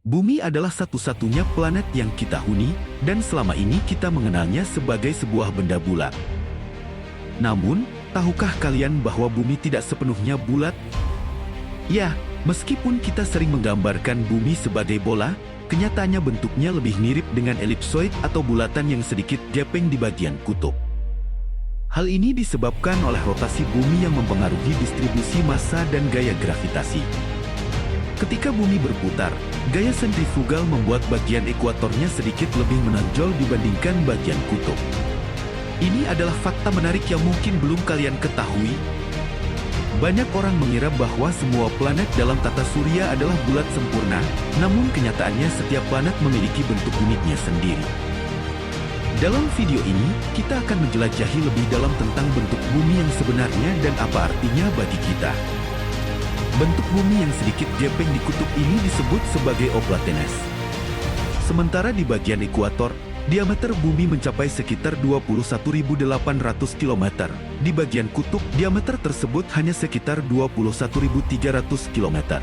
Bumi adalah satu-satunya planet yang kita huni, dan selama ini kita mengenalnya sebagai sebuah benda bulat. Namun, tahukah kalian bahwa bumi tidak sepenuhnya bulat? Ya, meskipun kita sering menggambarkan bumi sebagai bola, kenyataannya bentuknya lebih mirip dengan elipsoid atau bulatan yang sedikit gepeng di bagian kutub. Hal ini disebabkan oleh rotasi bumi yang mempengaruhi distribusi massa dan gaya gravitasi. Ketika bumi berputar, gaya sentrifugal membuat bagian ekuatornya sedikit lebih menonjol dibandingkan bagian kutub. Ini adalah fakta menarik yang mungkin belum kalian ketahui. Banyak orang mengira bahwa semua planet dalam tata surya adalah bulat sempurna, namun kenyataannya setiap planet memiliki bentuk uniknya sendiri. Dalam video ini, kita akan menjelajahi lebih dalam tentang bentuk bumi yang sebenarnya dan apa artinya bagi kita. Bentuk bumi yang sedikit gepeng di kutub ini disebut sebagai oplatenes. Sementara di bagian ekuator, diameter bumi mencapai sekitar 21.800 km. Di bagian kutub, diameter tersebut hanya sekitar 21.300 km.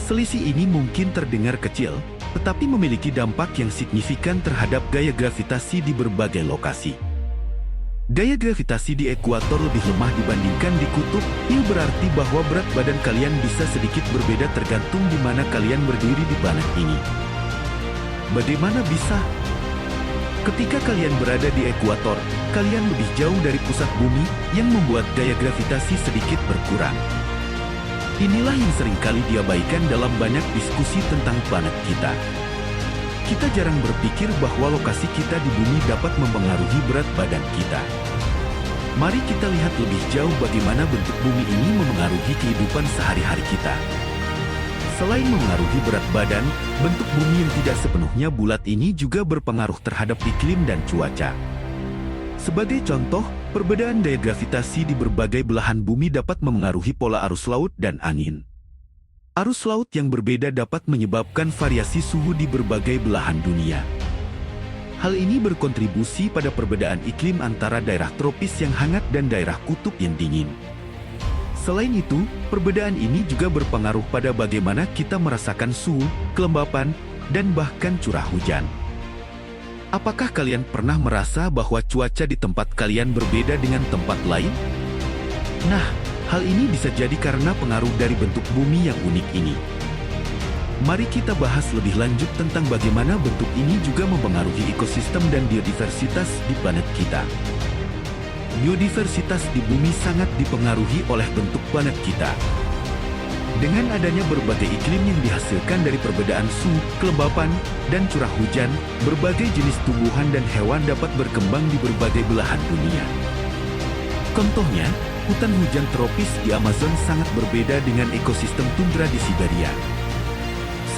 Selisih ini mungkin terdengar kecil, tetapi memiliki dampak yang signifikan terhadap gaya gravitasi di berbagai lokasi. Gaya gravitasi di ekuator lebih lemah dibandingkan di kutub, yang berarti bahwa berat badan kalian bisa sedikit berbeda tergantung di mana kalian berdiri di planet ini. Bagaimana bisa? Ketika kalian berada di ekuator, kalian lebih jauh dari pusat bumi, yang membuat gaya gravitasi sedikit berkurang. Inilah yang seringkali diabaikan dalam banyak diskusi tentang planet kita. Kita jarang berpikir bahwa lokasi kita di bumi dapat mempengaruhi berat badan kita. Mari kita lihat lebih jauh bagaimana bentuk bumi ini memengaruhi kehidupan sehari-hari kita. Selain memengaruhi berat badan, bentuk bumi yang tidak sepenuhnya bulat ini juga berpengaruh terhadap iklim dan cuaca. Sebagai contoh, perbedaan daya gravitasi di berbagai belahan bumi dapat memengaruhi pola arus laut dan angin. Arus laut yang berbeda dapat menyebabkan variasi suhu di berbagai belahan dunia. Hal ini berkontribusi pada perbedaan iklim antara daerah tropis yang hangat dan daerah kutub yang dingin. Selain itu, perbedaan ini juga berpengaruh pada bagaimana kita merasakan suhu, kelembapan, dan bahkan curah hujan. Apakah kalian pernah merasa bahwa cuaca di tempat kalian berbeda dengan tempat lain? Nah, hal ini bisa jadi karena pengaruh dari bentuk bumi yang unik ini. Mari kita bahas lebih lanjut tentang bagaimana bentuk ini juga mempengaruhi ekosistem dan biodiversitas di planet kita. Biodiversitas di bumi sangat dipengaruhi oleh bentuk planet kita. Dengan adanya berbagai iklim yang dihasilkan dari perbedaan suhu, kelembapan, dan curah hujan, berbagai jenis tumbuhan dan hewan dapat berkembang di berbagai belahan dunia. Contohnya, hutan hujan tropis di Amazon sangat berbeda dengan ekosistem tundra di Siberia.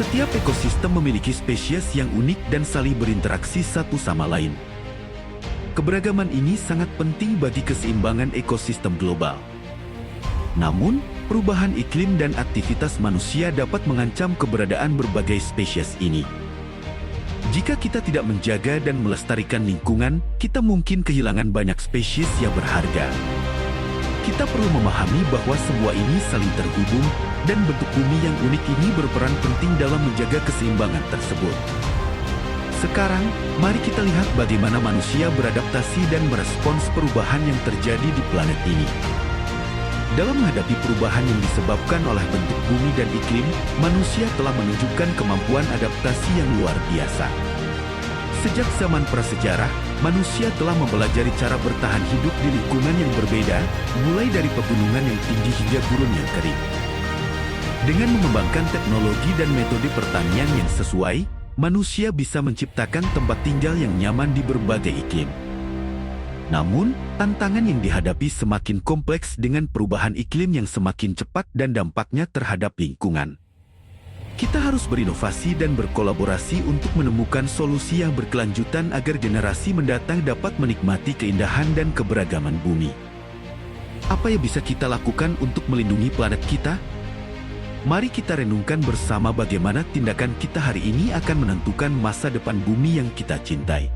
Setiap ekosistem memiliki spesies yang unik dan saling berinteraksi satu sama lain. Keberagaman ini sangat penting bagi keseimbangan ekosistem global. Namun, perubahan iklim dan aktivitas manusia dapat mengancam keberadaan berbagai spesies ini. Jika kita tidak menjaga dan melestarikan lingkungan, kita mungkin kehilangan banyak spesies yang berharga. Kita perlu memahami bahwa semua ini saling terhubung, dan bentuk bumi yang unik ini berperan penting dalam menjaga keseimbangan tersebut. Sekarang, mari kita lihat bagaimana manusia beradaptasi dan merespons perubahan yang terjadi di planet ini. Dalam menghadapi perubahan yang disebabkan oleh bentuk bumi dan iklim, manusia telah menunjukkan kemampuan adaptasi yang luar biasa. Sejak zaman prasejarah, manusia telah mempelajari cara bertahan hidup di lingkungan yang berbeda, mulai dari pegunungan yang tinggi hingga gurun yang kering. Dengan mengembangkan teknologi dan metode pertanian yang sesuai, manusia bisa menciptakan tempat tinggal yang nyaman di berbagai iklim. Namun, tantangan yang dihadapi semakin kompleks dengan perubahan iklim yang semakin cepat dan dampaknya terhadap lingkungan. Kita harus berinovasi dan berkolaborasi untuk menemukan solusi yang berkelanjutan agar generasi mendatang dapat menikmati keindahan dan keberagaman bumi. Apa yang bisa kita lakukan untuk melindungi planet kita? Mari kita renungkan bersama bagaimana tindakan kita hari ini akan menentukan masa depan bumi yang kita cintai.